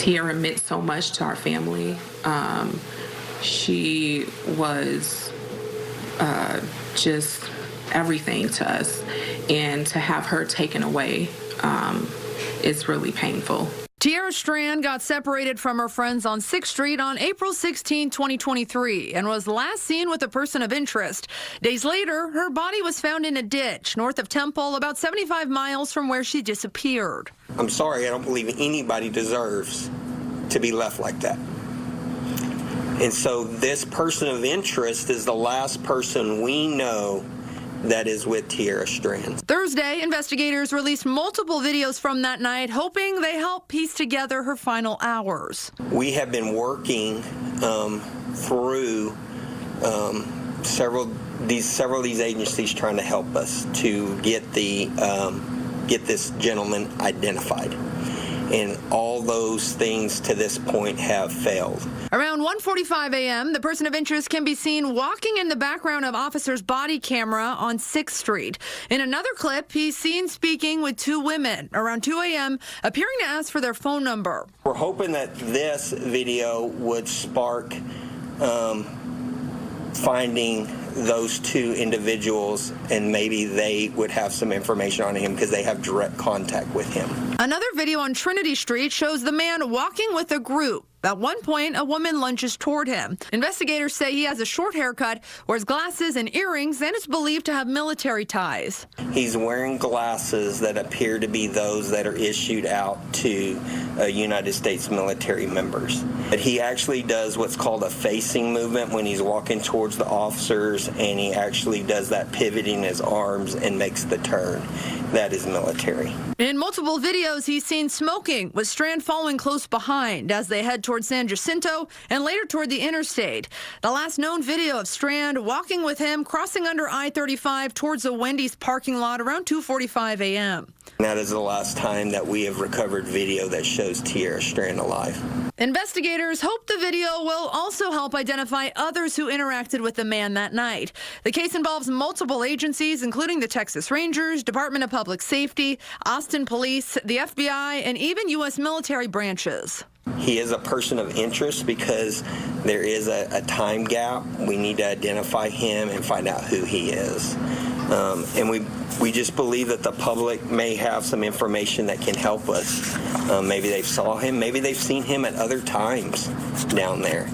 Tiera meant so much to our family. She was just everything to us, and to have her taken away is really painful. Tiera Strand got separated from her friends on 6th Street on April 16, 2023, and was last seen with a person of interest. Days later, her body was found in a ditch north of Temple, about 75 miles from where she disappeared. I'm sorry, I don't believe anybody deserves to be left like that. And so this person of interest is the last person we know that is with Tiera Strand. Thursday, investigators released multiple videos from that night, hoping they help piece together her final hours. We have been working through several of these agencies trying to help us to get this gentleman identified. And all those things to this point have failed. Around 1:45 a.m., the person of interest can be seen walking in the background of officers' body camera on 6th Street. In another clip, he's seen speaking with two women around 2 a.m., appearing to ask for their phone number. We're hoping that this video would spark finding those two individuals, and maybe they would have some information on him because they have direct contact with him. Another video on Trinity Street shows the man walking with a group. At one point, a woman lunges toward him. Investigators say he has a short haircut, wears glasses and earrings, and is believed to have military ties. He's wearing glasses that appear to be those that are issued out to United States military members. But he actually does what's called a facing movement when he's walking towards the officers, and he actually does that pivoting his arms and makes the turn. That is military. In multiple videos, he's seen smoking, with Strand following close behind as they head toward San Jacinto and later toward the interstate. The last known video of Strand walking with him crossing under I-35 towards a Wendy's parking lot around 2:45 a.m. That is the last time that we have recovered video that shows Tiera Strand alive. Investigators hope the video will also help identify others who interacted with the man that night. The case involves multiple agencies, including the Texas Rangers, Department of Public Safety, Austin Police, the FBI, and even U.S. military branches. He is a person of interest because there is a time gap. We need to identify him and find out who he is. And we just believe that the public may have some information that can help us. Maybe they saw him, maybe they've seen him at other times down there.